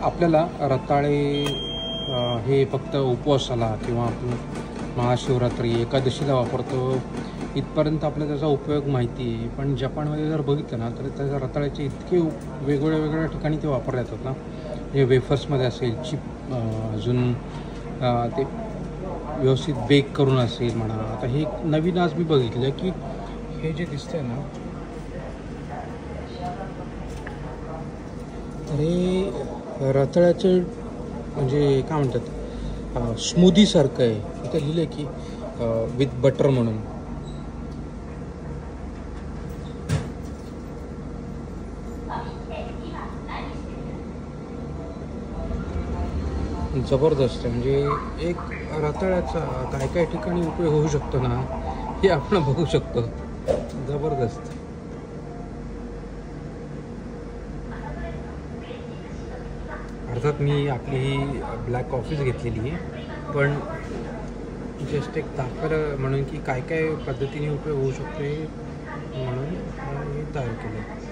आपल्याला रताळे हे फक्त उपवासाला किंवा आपण महाशिवरात्री एकादशीला वापरतो इथपर्यंत आपल्याला त्याचा उपयोग माहिती आहे. पण जपानमध्ये जर बघितलं ना तर त्याच्या रताळ्याचे इतके वेगवेगळ्या ठिकाणी ते वापरले जातात ना, म्हणजे वेफर्समध्ये असेल, चिप अजून ते व्यवस्थित बेक करून असेल म्हणा. आता हे नवीन आज मी बघितलं की हे जे दिसतंय ना, अरे रताळ्याचं म्हणजे काय म्हणतात स्मूदीसारखं आहे. इथे लिहिलं की विथ बटर म्हणून. जबरदस्त आहे. म्हणजे एक रताळ्याचा काय काय ठिकाणी उपयोग होऊ शकतो ना, हे आपण बघू शकतो. जबरदस्त. अर्थात मी आपली ही ब्लॅक कॉफीच घेतलेली आहे, पण जस्ट एक दाखवायला म्हणून की काय काय पद्धतीने उपयोग होऊ शकतो हे म्हणून हे तयार केलं.